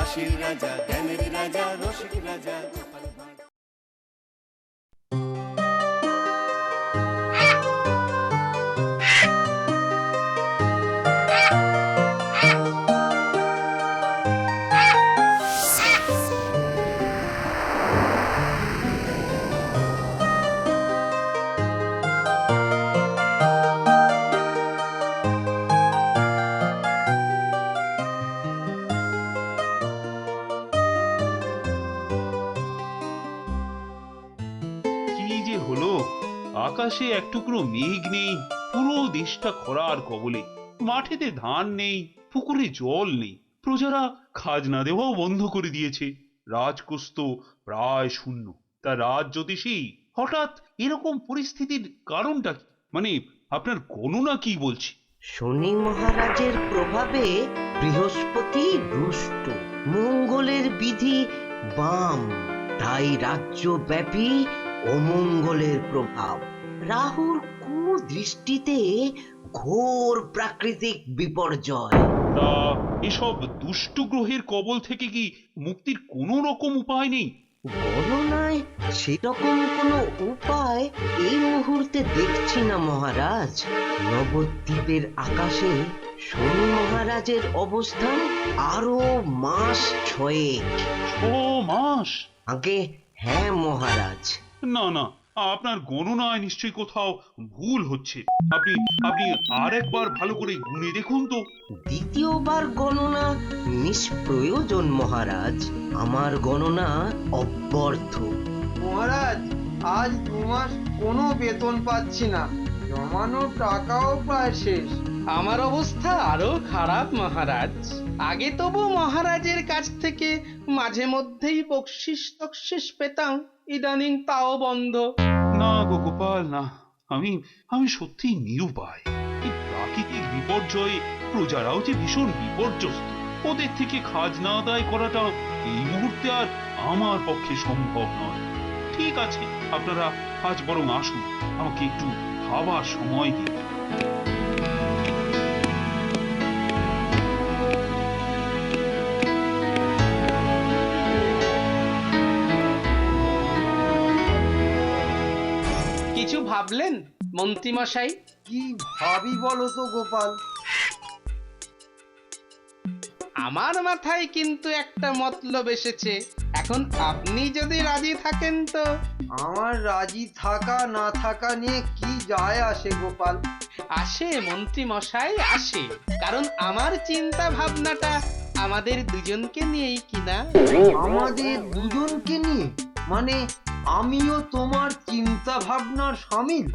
হাসির রাজা, জ্ঞানের রাজা, রসিক রাজা গোপাল ভাঁড়। কি যে হলো, আকাশে এক টুকরো মেঘ নেই, পুরো দেশটা খরার কবলে। মাঠেতে ধান নেই, পুকুরে জল নেই, প্রজারা খাজনা দেওয়াও বন্ধ করে দিয়েছে। রাজকোষ তো প্রায় শূন্য। তা রাজ জ্যোতিষী, হঠাৎ এরকম পরিস্থিতির কারণটা কি? মানে আপনার গণনা কি বলছে? শনি মহারাজের প্রভাবে বৃহস্পতি দুষ্ট, মঙ্গলের বিধি বাম, তাই রাজ্যব্যাপী অমঙ্গলের প্রভাব। রাহুর কুদৃষ্টিতে ঘোর প্রাকৃতিক বিপর্যয়। তা এসব দুষ্ট গ্রহের কবল থেকে কি মুক্তির কোনো রকম উপায় নেই? গণনায় সেরকম কোনো উপায় এই মুহূর্তে দেখছি না মহারাজ। নবদ্বীপের আকাশে শনি মহারাজের অবস্থান আরো মাস 6। 6 মাস? আগে হ্যাঁ মহারাজ। না না, আপনার গণনায় নিশ্চয়ই কোথাও ভুল হচ্ছে। আপনি আপনি আর একবার ভালো করে গুনে দেখুন তো। দ্বিতীয়বার গণনা নিষ্প্রয়োজন মহারাজ। আমার গণনা অব্যর্থ। মহারাজ, আজ 2 মাস কোনো বেতন পাচ্ছি না, জমানো টাকাও প্রায় শেষ। আমার অবস্থা আরো খারাপ মহারাজ। আগে তবু মহারাজের কাছ থেকে মাঝে মধ্যেই বকশিস টকশিস পেতাম, ইদানিং তাও বন্ধ। না গো গোপাল, না, আমি আমি সত্যি নিরুপায়। এই প্রাকৃতিক বিপর্যয়ে প্রজারাও যে ভীষণ বিপর্যস্ত। ওদের থেকে খাজনা আদায় করাটা এই মুহূর্তে আর আমার পক্ষে সম্ভব নয়। ঠিক আছে, আপনারা আজ বরং আসুন, আমাকে একটু ভাবার সময় দিন। কিছু ভাবলেন মন্ত্রীমশাই? কি ভাবি বলো তো গোপাল? আমার মাথায় কিন্তু একটা মতলব এসেছে। এখন আপনি যদি রাজি থাকেন তো। আমার রাজি থাকা না থাকা নিয়ে কি যায় আসে গোপাল? আসে মন্ত্রী মশাই, আসে। কারণ আমার চিন্তা ভাবনাটা আমাদের দুজনকে নিয়েই কিনা। আমাদের দুজনকে নিয়ে? মানে আমিও তোমার চিন্তা ভাবনার শামিল?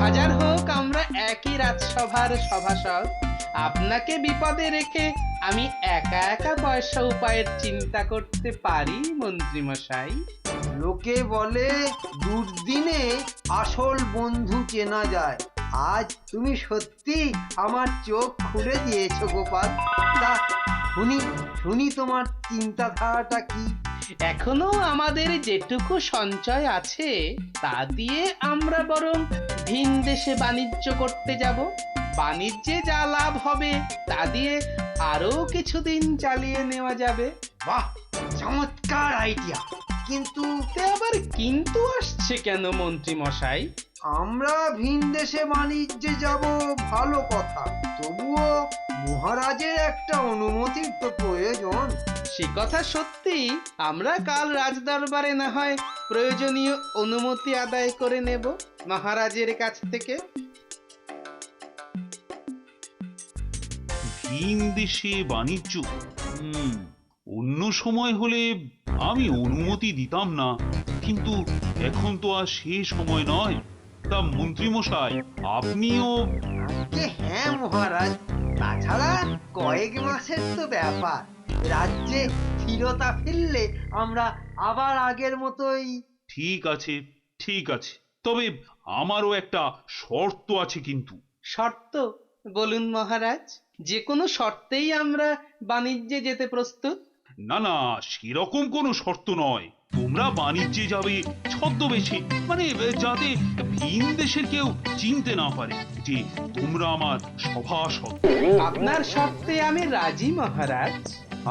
হাজার হোক আমরা একই রাজসভার সভাসদ। আপনাকে বিপদে রেখে আমি একা একা পয়সা উপায়ের চিন্তা করতে পারি মন্ত্রী মশাই। লোকে বলে দুর্দিনে আসল বন্ধু চেনা যায়। আজ তুমি সত্যি আমার চোখ খুলে দিয়েছো গোপাল। তা শুনি শুনি তোমার চিন্তাধারাটা কি? এখনো আমাদের যেটুকু সঞ্চয় আছে তা দিয়ে আমরা বরং ভিন দেশে বাণিজ্য করতে যাব। বাণিজ্যে যা লাভ হবে তা দিয়ে আরো কিছুদিন চালিয়ে নেওয়া যাবে। বাহ, চমৎকার আইডিয়া। কিন্তু তে আবার কিন্তু আসছে কেন মন্ত্রী মশাই? আমরা ভিন দেশে বাণিজ্যে যাব ভালো কথা, তবুও মহারাজের একটা অনুমতির তো প্রয়োজন। সে কথা সত্যি, আমরা কাল রাজদরবারে না হয় প্রয়োজনীয় অনুমতি আদায় করে নেব মহারাজের কাছ থেকে। ভিন দেশে বাণিজ্য? অন্য সময় হলে আমি অনুমতি দিতাম না, কিন্তু এখন তো আর সে সময় নয়। তা মন্ত্রী মশাই, আপনিও? হ্যাঁ মহারাজ, তাছাড়া কয়েক মাসের তো ব্যাপার। রাজ্যে স্থিরতা ফিরলে আমরা আবার আগের মতোই। ঠিক আছে, ঠিক আছে, তবে আমারও একটা শর্ত আছে কিন্তু। শর্ত বলুন মহারাজ। যে কোনো শর্তেই আমরা বাণিজ্যে যেতে প্রস্তুত। না না, সেরকম কোনো শর্ত নয়। তোমরা বাণিজ্যে যাবে ছদ্মবেশে, মানে যাতে ভিন দেশের কেউ চিনতে না পারে যে তোমরা আমার সভাসদ। আপনার শর্তে আমি রাজি মহারাজ।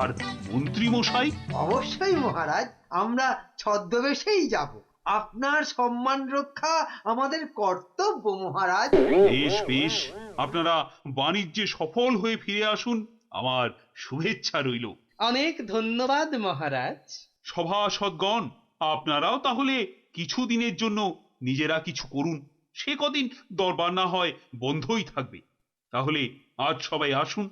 আর মন্ত্রী মশাই? অবশ্যই মহারাজ, আমরা ছদ্মবেশেই যাব। আপনার সম্মান রক্ষা আমাদের কর্তব্য মহারাজ। বেশ বেশ, আপনারা বাণিজ্যে সফল হয়ে ফিরে আসুন, আমার শুভেচ্ছা রইল। অনেক ধন্যবাদ মহারাজ। সভাসদগণ, আপনারাও তাহলে কিছু দিনের জন্য নিজেরা কিছু করুন, সে কদিন দরবার না হয় বন্ধই থাকবে। তাহলে আজ সবাই আসুন।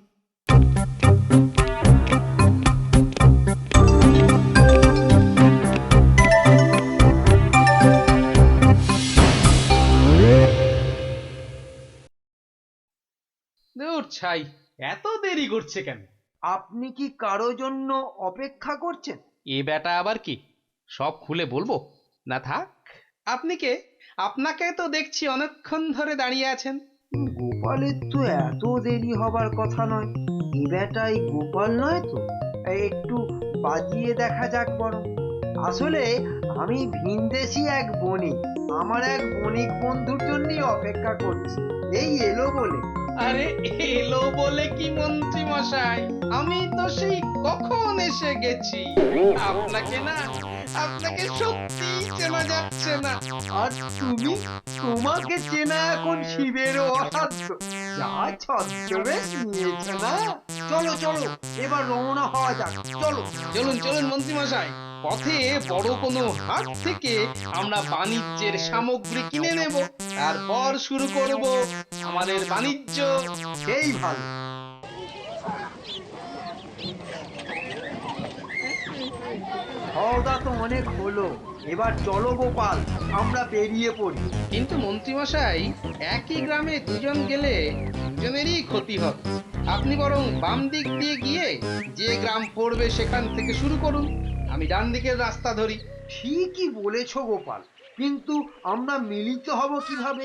দূর ছাই, এত দেরি করছে কেন? আপনি কি কারো জন্য অপেক্ষা করছেন? এ বেটা আবার কি? সব খুলে বলবো? না থাক। আপনি কে? আপনাকে তো দেখছি অনেকক্ষণ ধরে দাঁড়িয়ে আছেন। গোপালের তো এত দেরি হবার কথা নয়। এ বেটাই গোপাল নয় তো? একটু বাজিয়ে দেখা যাক বরং। আসলে আমি ভিনদেশি এক বণিক, আমার এক বণিক বন্ধুর জন্যই অপেক্ষা করছি, এই এলো বলে। আরে এলো বলে কি মন্ত্রী মশাই, আমি তো সেই কখন এসে গেছি। আপনাকে না, আপনাকে সত্যি চেনা যাচ্ছে না। আর তুমি, তোমাকে চেনা এখন শিবের অসাধ্য। যা ছদ্মবেশ নিয়েছে না। চলো চলো, এবার রওনা হওয়া যাক, চলো। চলুন চলুন মন্ত্রী মশাই, পথে বড় কোনো হাট থেকে আমরা বাণিজ্যের সামগ্রী কিনে নেব, তারপর শুরু করব আমাদের বাণিজ্য। সেই ভালো। খাওয়া তো অনেক হলো, এবার চলো গোপাল, আমরা বেরিয়ে পড়ি। কিন্তু মন্ত্রী মশাই, একই গ্রামে দুজন গেলে দুজনেরই ক্ষতি হবে। আপনি বরং বাম দিক দিয়ে গিয়ে যে গ্রাম পড়বে সেখান থেকে শুরু করুন, আমি ডান দিকের রাস্তা ধরি। ঠিকই বলেছো গোপাল, কিন্তু আমরা মিলিত হব কিভাবে?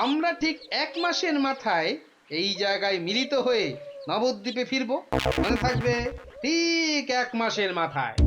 আমরা ঠিক 1 মাসের মাথায় এই জায়গায় মিলিত হয়ে নবদ্বীপে ফিরবো, মনে থাকবে? ঠিক 1 মাসের মাথায়।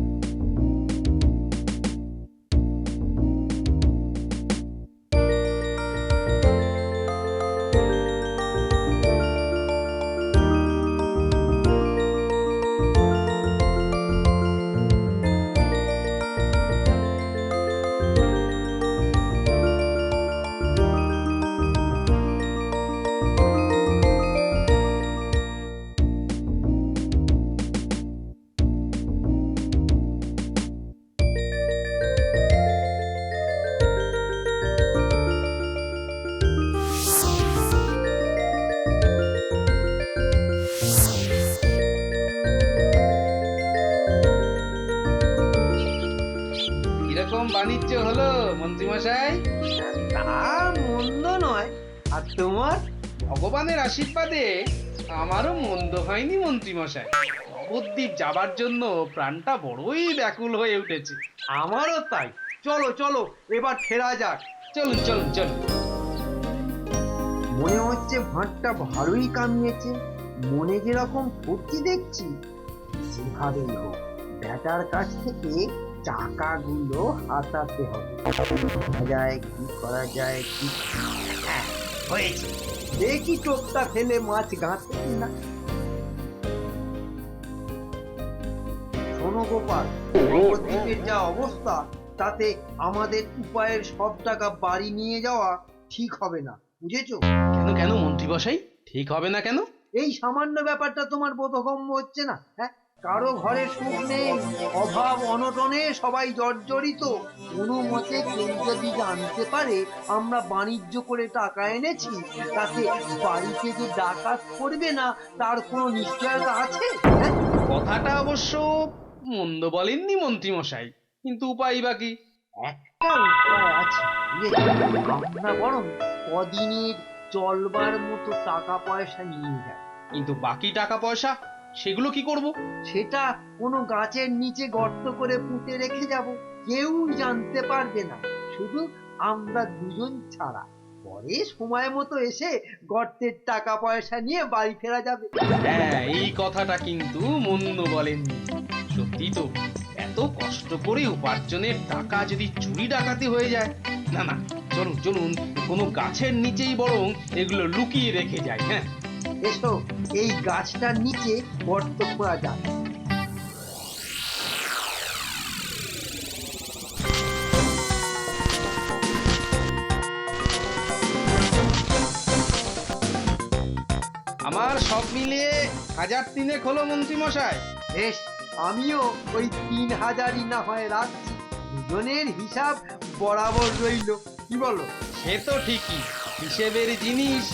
কিরকম বাণিজ্য হলো মন্ত্রী মশাই? তা মন্দ নয়। আর তোমার? ভগবানের আশীর্বাদে আমারও মন্দ হয়নি মন্ত্রী মশাই। নবদ্বীপ যাবার জন্য প্রাণটা বড়ই ব্যাকুল হয়ে উঠেছে। আমারও তাই। চলো চলো, এবার ফেরা যাক। চলুন চলুন চলুন। মনে হচ্ছে ভাঁটটা ভালোই কামিয়েছে। মনে যেরকম ফুর্তি দেখছি, যেভাবেই হোক ব্যাটার কাছ থেকে টাকাগুলো হাতাতে হবে। কি করা যায় কি? হ্যাঁ, হয়েছে। দেখি টোপটা ফেলে মাছ গাঁথে কিনা। শোনো গোপাল, নবদ্বীপের যা অবস্থা, তাতে আমাদের উপায়ের সব টাকা বাড়ি নিয়ে যাওয়া ঠিক হবে না, বুঝেছো? কেন কেন মন্ত্রী মশাই, ঠিক হবে না কেন? এই সামান্য ব্যাপারটা তোমার বোধগম্য হচ্ছে না? হ্যাঁ, কারো ঘরে সুখ নেই, অভাব অনটনে সবাই জর্জরিত। কোনো মতে কেউ যদি জানতে পারে আমরা বাণিজ্য করে টাকা এনেছি, তাতে বাড়িতে যে ডাকাত করবে না তার কোনো নিশ্চয়তা আছে? হ্যাঁ, কথাটা অবশ্য মন্দ বলেননি মন্ত্রী মশাই, কিন্তু উপায় বাকি। একটা উপায় আছে, বুঝেছো? আমরা বরং কদিনের চলবার মতো টাকা পয়সা নিয়ে যাই। কিন্তু বাকি টাকা পয়সা, সেগুলো কি করব? সেটা কোনো গাছের নিচে গর্ত করে পুঁতে রেখে যাব, কেউ জানতে পারবে না, শুধু আমরা দুজন ছাড়া। পরে সময় মতো এসে গর্তের টাকা পয়সা নিয়ে বাড়ি ফেরা যাবে। হ্যাঁ, এই কথাটা কিন্তু মন্দ বলেননি। সত্যি তো, এত কষ্ট করে উপার্জনের টাকা যদি চুরি ডাকাতি হয়ে যায়, না না, চলুন চলুন, কোনো গাছের নিচেই বরং এগুলো লুকিয়ে রেখে যাই। হ্যাঁ, এসো, এই গাছটার নিচে গর্ত খোঁড়া যাক। এবার সব মিলিয়ে 1003 হলো মন্ত্রী মশাই। বেশ, আমিও ওই 3000ই না হয় রাখছি। দুজনের হিসাব বরাবর রইল, কি বলো? সে তো ঠিকই, হিসেবের জিনিস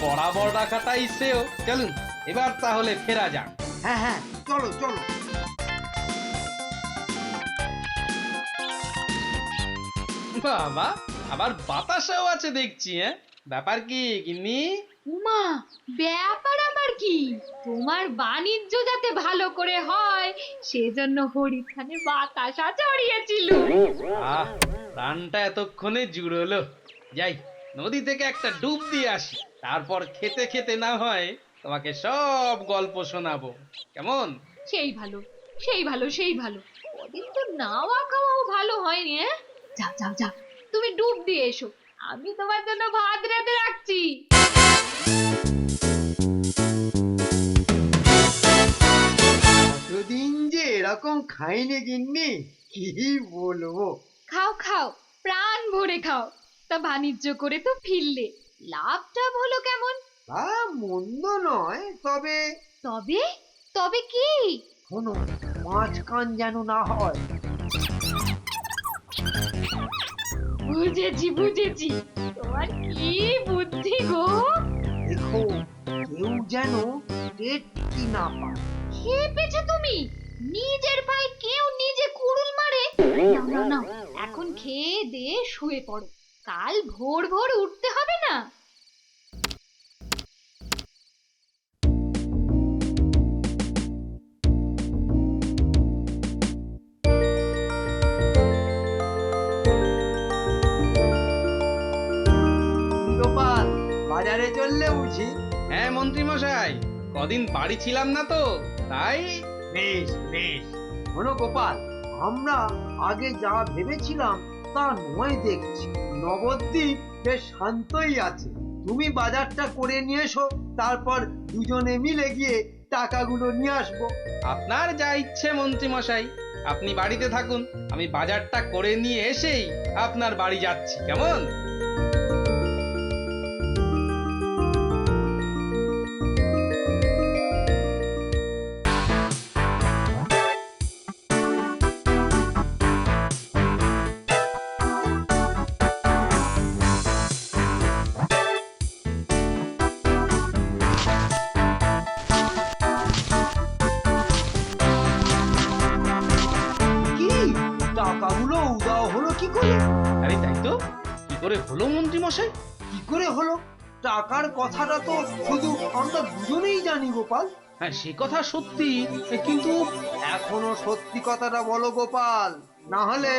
বরাবর রাখাটাই শ্রেয়। চলুন এবার তাহলে ফেরা যাক। হ্যাঁ হ্যাঁ, চলো চলো। বাবা, আবার বাতাসাও আছে দেখছি। ব্যাপার কি গিন্নি? উমা, ব্যাপার আবার কি? তোমার বাণিজ্য যাতে ভালো করে হয় সেজন্য হরিখানে বাতাসা ছড়িয়েছিল। আহ, প্রাণটা এতক্ষণে জুড়লো। যাই, নদী থেকে একটা ডুব দিয়ে আসি, তারপর খেতে খেতে না হয় তোমাকে সব গল্প শোনাবো, কেমন? সেই ভালো, সেই ভালো, সেই ভালো। কদিন তো নাওয়া খাওয়াও ভালো হয়নি। যাও যাও যাও, তুমি ডুব দিয়ে এসো, আমি তোমার জন্য ভাত রেঁধে রাখছি। কতদিন যে এরকম খাইনি গিন্নি, কি বলবো। খাও খাও, প্রাণ ভরে খাও। তা বাণিজ্য করে তো ফিরলে, লাভটা হলো কেমন? তা মন্দ নয়, তবে তবে তবে কি? শোনো, মাছ কান যেন না হয়। বুঝেছি বুঝেছি, তোমার কি বুদ্ধি গো। দেখো, কেউ যেন পেট কি না পায়। খেপেছো তুমি? নিজের পায়ে কেউ নিজে কুড়ুল মারে? নাও নাও নাও, এখন খেয়ে দিয়ে শুয়ে পড়ো, কাল ভোর ভোর উঠতে হবে না? গোপাল, বাজারে চললে বুঝি? হ্যাঁ মন্ত্রী মশাই, কদিন বাড়ি ছিলাম না তো, তাই। বেশ বেশ। শোনো গোপাল, আমরা আগে যা ভেবেছিলাম তা নয় দেখছি। নবদ্বীপ বেশ শান্তই আছে। তুমি বাজারটা করে নিয়ে এসো, তারপর দুজনে মিলে গিয়ে টাকাগুলো নিয়ে আসবো। আপনার যা ইচ্ছে মন্ত্রী মশাই, আপনি বাড়িতে থাকুন, আমি বাজারটা করে নিয়ে এসেই আপনার বাড়ি যাচ্ছি, কেমন? কি, টাকাগুলো উদাও হলো কি করে? আরে তাই তো, কি করে হলো মন্ত্রী মশাই? কি করে হলো? টাকার কথাটা তো শুধু আমরা দুজনেই জানি গোপাল। হ্যাঁ সে কথা সত্যি, কিন্তু এখনো সত্যি কথাটা বলো গোপাল, না হলে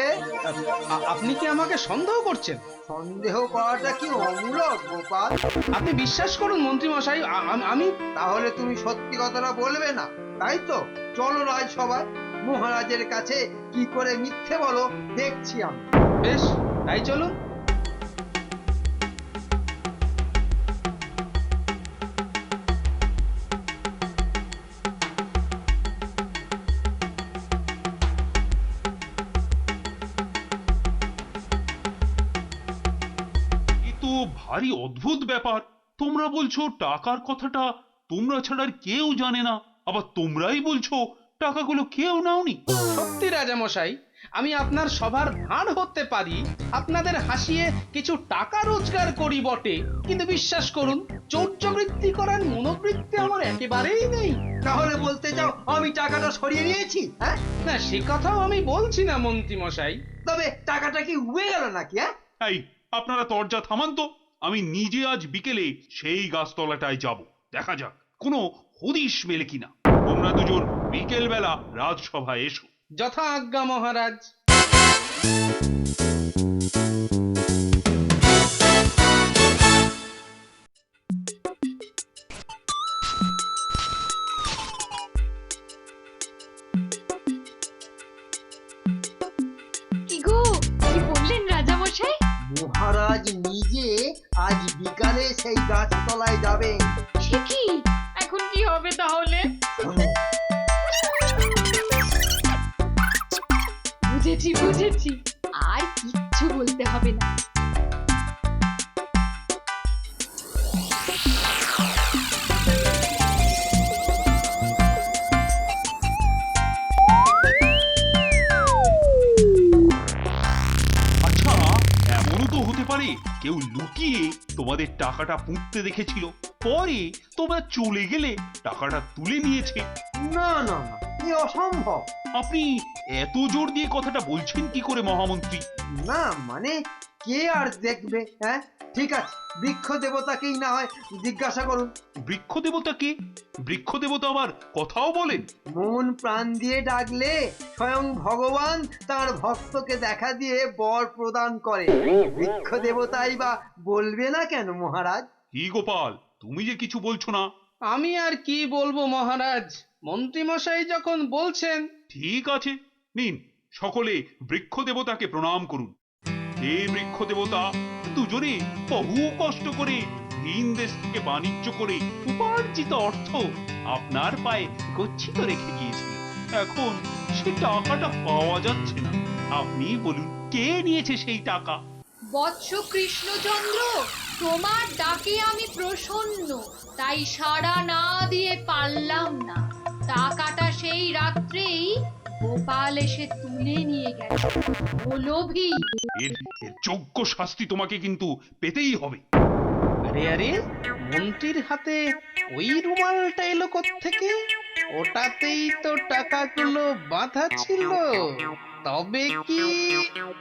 আপনি কি আমাকে সন্দেহ করছেন? সন্দেহ করাটা কি অমূলক গোপাল? আপনি বিশ্বাস করুন মন্ত্রী মশাই, আমি তাহলে তুমি সত্যি কথাটা বলবে না, তাই তো? চলো রাজসভায়, মহারাজের কাছে কি করে মিথ্যে বলো দেখছি আমি। বেশ, তাই চলুন। এ তো ভারী অদ্ভুত ব্যাপার। তোমরা বলছো টাকার কথাটা তোমরা ছাড়া আর কেউ জানে না, আবার তোমরাই বলছো টাকাগুলো কেউ নাওনি। সত্যি রাজা মশাই, আমি আপনার সবার ভাঁড় হতে পারি, আপনাদের হাসিয়ে কিছু টাকা রোজগার করি বটে, কিন্তু বিশ্বাস করুন, চৌর্যবৃত্তি করার মনোবৃত্তি আমার একেবারেই নেই। তাহলে বলতে চাও আমি টাকাটা সরিয়ে নিয়েছি? হ্যাঁ, না সে কথাও আমি বলছি না মন্ত্রী মশাই। তবে টাকাটা কি উবে গেল নাকি? হ্যাঁ, এই আপনারা তরজা থামান তো, আমি নিজে আজ বিকেলে সেই গাছতলাটায় যাব, দেখা যাক কোনো হদিশ মেলে কিনা। তোমরা দুজন বিকেল বেলা রাজসভায় এসো। যথা আজ্ঞা মহারাজ। কি গো, কি বললেন রাজা মশাই? মহারাজ নিজে আজ বিকালে সেই গাছতলায় যাবেন। সে কি, এখন কি হবে তাহলে? বুঝেছি বুঝেছি, আর কিচ্ছু বলতে হবে না। কেউ লুকিয়ে তোমাদের টাকাটা পুঁততে দেখেছিল, পরে তোমরা চলে গেলে টাকাটা তুলে নিয়েছে। না না না, এ অসম্ভব। আপনি এত জোর দিয়ে কথাটা বলছেন কি করে মহামন্ত্রী? না মানে কে আর দেখবে? হ্যাঁ ঠিক আছে, বৃক্ষ দেবতাকেই না হয় জিজ্ঞাসা করুন। বৃক্ষ দেবতা কে? বৃক্ষ দেবতা আবার কথাও বলেন? মন প্রাণ দিয়ে ডাকলে স্বয়ং ভগবান তার ভক্তকে দেখা দিয়ে বর প্রদান করে। বৃক্ষ দেবতাই বা বলবে না কেন মহারাজ? কি গোপাল, তুমি যে কিছু বলছো না? আমি আর কি বলবো মহারাজ, মন্ত্রীমশাই যখন বলছেন। ঠিক আছে, নিন সকলে বৃক্ষ দেবতাকে প্রণাম করুন। হে বৃক্ষ দেবতা, দুজনে বহু কষ্ট করে ভিন দেশ থেকে বাণিজ্য করে উপার্জিত অর্থ আপনার পায়ে গচ্ছিত রেখে গিয়েছিল। এখন সে টাকাটা পাওয়া যাচ্ছে না। আপনি বলুন, কে নিয়েছে সেই টাকা? বৎস কৃষ্ণচন্দ্র, তোমার ডাকে আমি প্রসন্ন, তাই সাড়া না দিয়ে পারলাম না। টাকাটা সেই রাত্রেই গোপাল এসে তুলে নিয়ে গেছে। ও লোভী! এর এর যোগ্য শাস্তি তোমাকে কিন্তু পেতেই হবে। আরে আরে, মন্ত্রীর হাতে ওই রুমালটা এলো কোত্থেকে? ওটাতেই তো টাকাগুলো বাঁধা ছিল। তবে কি?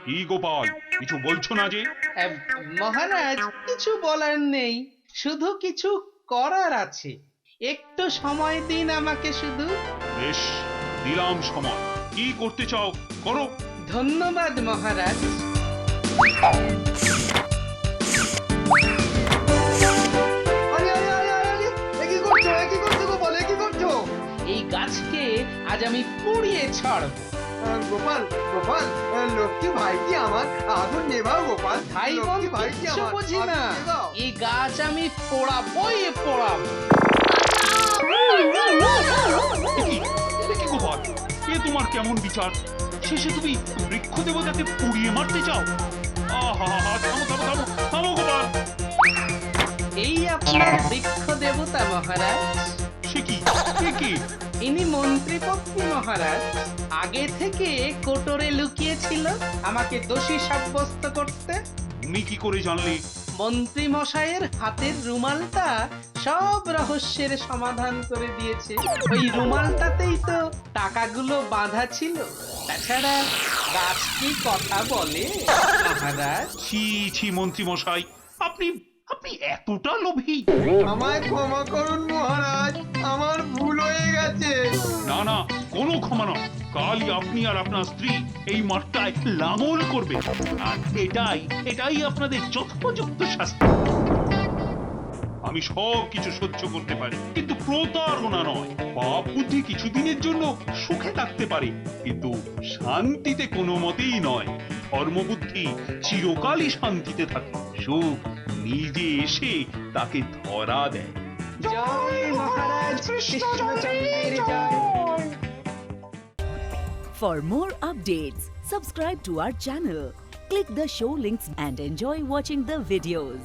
কি গোপাল, কিছু বলছো না যে? আহ, মহারাজ, কিছু বলার নেই, শুধু কিছু করার আছে। একটু সময় দিন আমাকে শুধু। বেশ, দিলাম সময়। কি করতে চাও করো। ধন্যবাদ মহারাজ। আরে আরে আরে আরে আরে, এ কি করছো? এ কি করছো গোপাল? এ কি করছো? এই গাছকে আজ আমি পুড়িয়ে ছাড়ব। গোপাল গোপাল, লক্ষ্মী ভাইটি আমার, আগুন নেভাও গোপাল। ভাই বোন লক্ষ্মী ভাইটি কিচ্ছু আমার, বুঝি না, আগুন নেভাও। এই গাছ আমি পোড়াবই পোড়াবো। এ কি গোপাল, এ তোমার কেমন বিচার? শেষে তুমি বৃক্ষ দেবতাকে পুড়িয়ে মারতে চাও? আহা, থামো থামো থামো থামো গোপাল। এই আপনার বৃক্ষ দেবতা মহারাজ। সে কি? এ কি? ইনি মন্ত্রীপত্নী মহারাজ। আগে থেকে কোটরে লুকিয়েছিল আমাকে দোষী সাব্যস্ত করতে। তুমি কি করে জানলে? মন্ত্রী মশাইয়ের হাতের রুমালটা সব রহস্যের সমাধান করে দিয়েছে। ওই রুমালটাতেই তো টাকাগুলো বাঁধা ছিল। তাছাড়া গাছ কি কথা বলে মহারাজ? ছি ছি মন্ত্রী মশাই, আপনি আপনি এতটা লোভী? আমায় ক্ষমা করুন মহারাজ, আমার ভুল হয়ে গেছে। না না, কোনো ক্ষমা নয়। কালই আপনি আর আপনার স্ত্রী এই মাঠটায় লাঙল করবে, আর এটাই আপনাদের যথোপযুক্ত শাস্তি। আমি সব কিছু সহ্য করতে পারি, কিন্তু প্রতারণা নয়। পাপ বুদ্ধি কিছুদিনের জন্য সুখে থাকতে পারে, কিন্তু শান্তিতে কোনো মতেই নয়। ধর্মবুদ্ধি চিরকালই শান্তিতে থাকে। সুখ নিজে এসে তাকে ধরা দেয়। জয় মহারাজ কৃষ্ণচন্দ্রের জয়। For more updates, subscribe to our channel, click the show links and enjoy watching the videos.